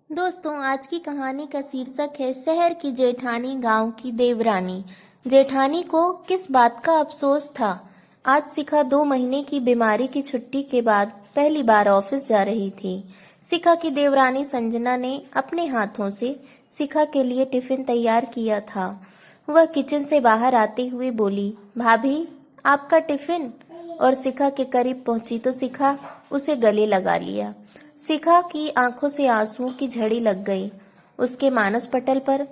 दोस्तों, आज की कहानी का शीर्षक है शहर की जेठानी गांव की देवरानी। जेठानी को किस बात का अफसोस था। आज शिखा 2 महीने की बीमारी की छुट्टी के बाद पहली बार ऑफिस जा रही थी। शिखा की देवरानी संजना ने अपने हाथों से शिखा के लिए टिफिन तैयार किया था। वह किचन से बाहर आते हुए बोली, भाभी, आपका टिफिन। और शिखा के करीब पहुंची तो शिखा उसे गले लगा लिया। शिखा की आंखों से आंसुओं की झड़ी लग गई। उसके मानस पटल पर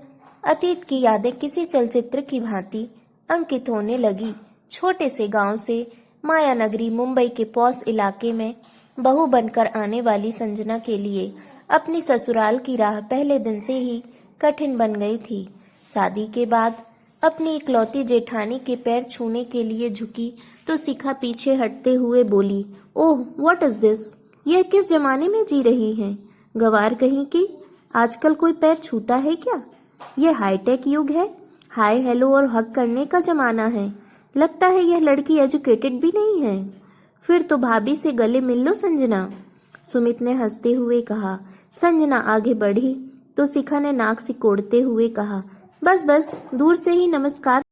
अतीत की यादें किसी चलचित्र की भांति अंकित होने लगी। छोटे से गांव से माया नगरी मुंबई के पॉश इलाके में बहू बनकर आने वाली संजना के लिए अपनी ससुराल की राह पहले दिन से ही कठिन बन गई थी। शादी के बाद अपनी इकलौती जेठानी के पैर छूने के लिए झुकी तो शिखा पीछे हटते हुए बोली, ओह, व्हाट इज दिस? यह किस जमाने में जी रही हैं? गवार कहीं की। आजकल कोई पैर छूता है क्या? यह हाईटेक युग है। हाय हेलो और हक करने का जमाना है। लगता है यह लड़की एजुकेटेड भी नहीं है। फिर तो भाभी से गले मिल लो संजना, सुमित ने हंसते हुए कहा। संजना आगे बढ़ी तो शिखा ने नाक सिकोड़ते हुए कहा, बस बस, दूर से ही नमस्कार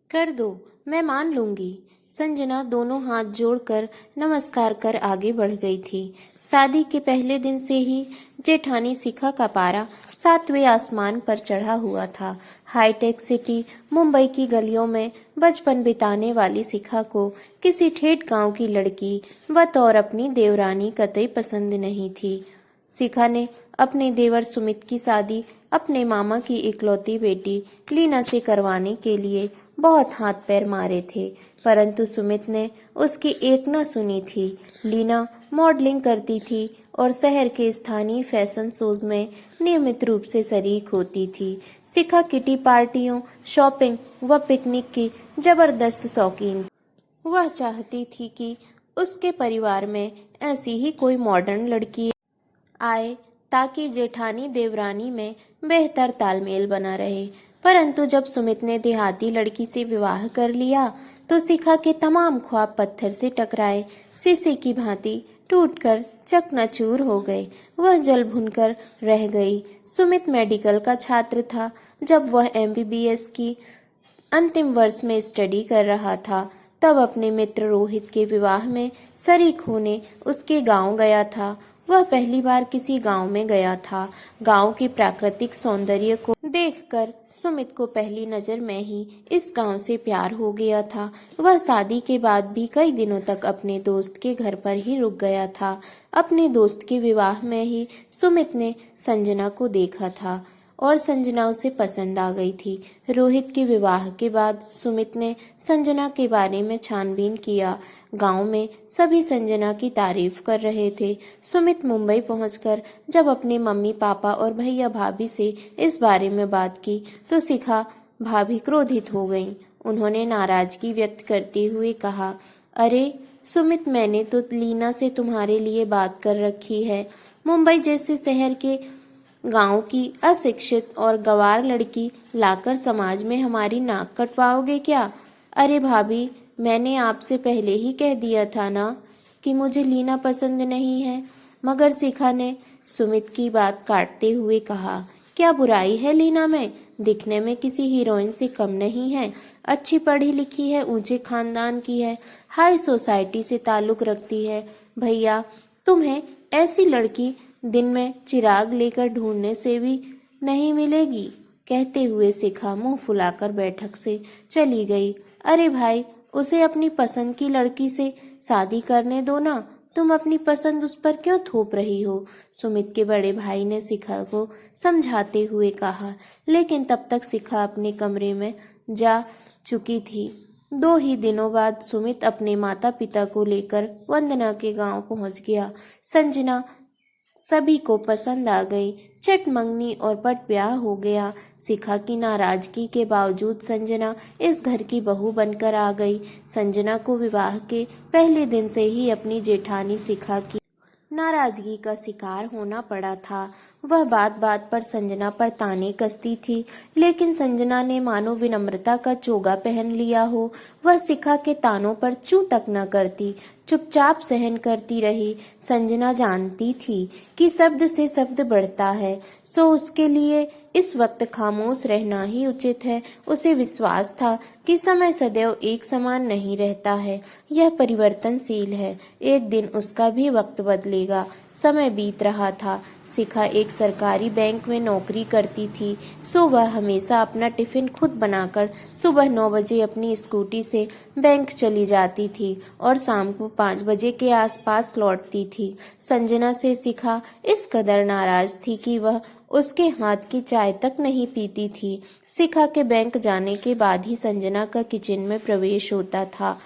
कर दो, मैं मान लूंगी। संजना दोनों हाथ जोड़कर नमस्कार कर आगे बढ़ गई थी। शादी के पहले दिन से ही जेठानी शिखा का पारा 7वें आसमान पर चढ़ा हुआ था। हाईटेक सिटी मुंबई की गलियों में बचपन बिताने वाली शिखा को किसी ठेठ गांव की लड़की बतौर अपनी देवरानी कतई पसंद नहीं थी। शिखा ने अपने देवर सुमित की शादी अपने मामा की इकलौती बेटी लीना से करवाने के लिए बहुत हाथ पैर मारे थे, परंतु सुमित ने उसकी एक न सुनी थी। लीना मॉडलिंग करती थी और शहर के स्थानीय फैशन शोज में नियमित रूप से शरीक होती थी। शिखा किटी पार्टियों, शॉपिंग व पिकनिक की जबरदस्त शौकीन। वह चाहती थी कि उसके परिवार में ऐसी ही कोई मॉडर्न लड़की आए ताकि जेठानी देवरानी में बेहतर तालमेल बना रहे। परंतु जब सुमित ने देहाती लड़की से विवाह कर लिया तो शिखा के तमाम ख्वाब पत्थर से टकराए, शीशे की भांति टूटकर चकनाचूर हो गए। वह जल भुनकर रह गई। सुमित मेडिकल का छात्र था। जब वह एमबीबीएस की अंतिम वर्ष में स्टडी कर रहा था तब अपने मित्र रोहित के विवाह में शरीक होने उसके गांव गया था। वह पहली बार किसी गांव में गया था। गांव के प्राकृतिक सौंदर्य को देखकर सुमित को पहली नजर में ही इस गांव से प्यार हो गया था। वह शादी के बाद भी कई दिनों तक अपने दोस्त के घर पर ही रुक गया था। अपने दोस्त के विवाह में ही सुमित ने संजना को देखा था और संजना उसे पसंद आ गई थी। रोहित के विवाह के बाद सुमित ने संजना के बारे में छानबीन किया। गांव में सभी संजना की तारीफ कर रहे थे। सुमित मुंबई पहुंचकर जब अपने मम्मी पापा और भैया भाभी से इस बारे में बात की तो शिखा भाभी क्रोधित हो गईं। उन्होंने नाराजगी व्यक्त करते हुए कहा, अरे सुमित, मैंने तो लीना से तुम्हारे लिए बात कर रखी है। मुंबई जैसे शहर के गांव की अशिक्षित और गंवार लड़की लाकर समाज में हमारी नाक कटवाओगे क्या? अरे भाभी, मैंने आपसे पहले ही कह दिया था ना कि मुझे लीना पसंद नहीं है। मगर शिखा ने सुमित की बात काटते हुए कहा, क्या बुराई है लीना में? दिखने में किसी हीरोइन से कम नहीं है। अच्छी पढ़ी लिखी है, ऊंचे खानदान की है, हाई सोसाइटी से ताल्लुक रखती है। भैया, तुम्हें ऐसी लड़की दिन में चिराग लेकर ढूंढने से भी नहीं मिलेगी। कहते हुए शिखा मुंह फुलाकर बैठक से चली गई। अरे भाई, उसे अपनी पसंद की लड़की से शादी करने दो ना। तुम अपनी पसंद उस पर क्यों थोप रही हो? सुमित के बड़े भाई ने शिखा को समझाते हुए कहा, लेकिन तब तक शिखा अपने कमरे में जा चुकी थी। 2 ही दिनों बाद सुमित अपने माता पिता को लेकर वंदना के गांव पहुंच गया। संजना सभी को पसंद आ गई। चट मंगनी और पट ब्याह हो गया। शिखा की नाराजगी के बावजूद संजना इस घर की बहू बनकर आ गई। संजना को विवाह के पहले दिन से ही अपनी जेठानी शिखा की नाराजगी का शिकार होना पड़ा था। वह बात बात पर संजना पर ताने कसती थी, लेकिन संजना ने मानो विनम्रता का चोगा पहन लिया हो। वह शिखा के तानों पर चूं तक न करती, चुपचाप सहन करती रही। संजना जानती थी कि शब्द से शब्द बढ़ता है, सो उसके लिए इस वक्त खामोश रहना ही उचित है। उसे विश्वास था कि समय सदैव एक समान नहीं रहता है, यह परिवर्तनशील है। एक दिन उसका भी वक्त बदलेगा। समय बीत रहा था। शिखा एक सरकारी बैंक में नौकरी करती थी, सो वह हमेशा अपना टिफिन खुद बनाकर सुबह 9 बजे अपनी स्कूटी से बैंक चली जाती थी और शाम को 5 बजे के आसपास लौटती थी। संजना से शिखा इस कदर नाराज थी कि वह उसके हाथ की चाय तक नहीं पीती थी। शिखा के बैंक जाने के बाद ही संजना का किचन में प्रवेश होता था।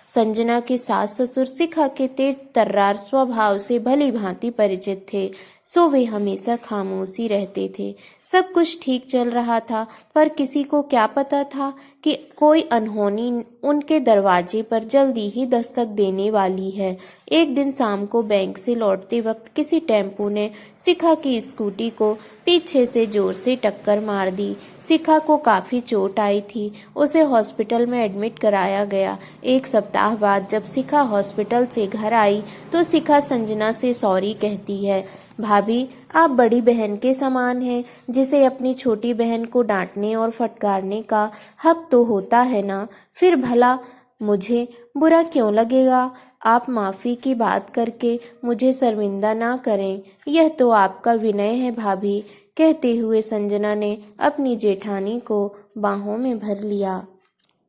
संजना के सास ससुर शिखा के तेज तर्रार स्वभाव से भली भांति परिचित थे, सो वे हमेशा खामोशी रहते थे। सब कुछ ठीक चल रहा था, पर किसी को क्या पता था कि कोई अनहोनी उनके दरवाजे पर जल्दी ही दस्तक देने वाली है। एक दिन शाम को बैंक से लौटते वक्त किसी टेम्पो ने शिखा की स्कूटी को पीछे से जोर से टक्कर मार दी। शिखा को काफी चोट आई थी। उसे हॉस्पिटल में एडमिट कराया गया। एक सप्ताह बाद जब शिखा हॉस्पिटल से घर आई तो शिखा संजना से सॉरी कहती है। भाभी, आप बड़ी बहन के समान हैं, जिसे अपनी छोटी बहन को डांटने और फटकारने का हक तो होता है ना, फिर भला मुझे बुरा क्यों लगेगा? आप माफ़ी की बात करके मुझे शर्मिंदा ना करें, यह तो आपका विनय है भाभी। कहते हुए संजना ने अपनी जेठानी को बाहों में भर लिया।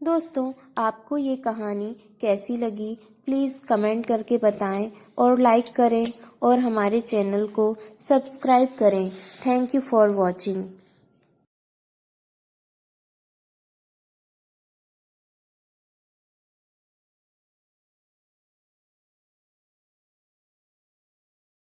दोस्तों, आपको ये कहानी कैसी लगी प्लीज़ कमेंट करके बताएं और लाइक करें और हमारे चैनल को सब्सक्राइब करें। Thank you for watching.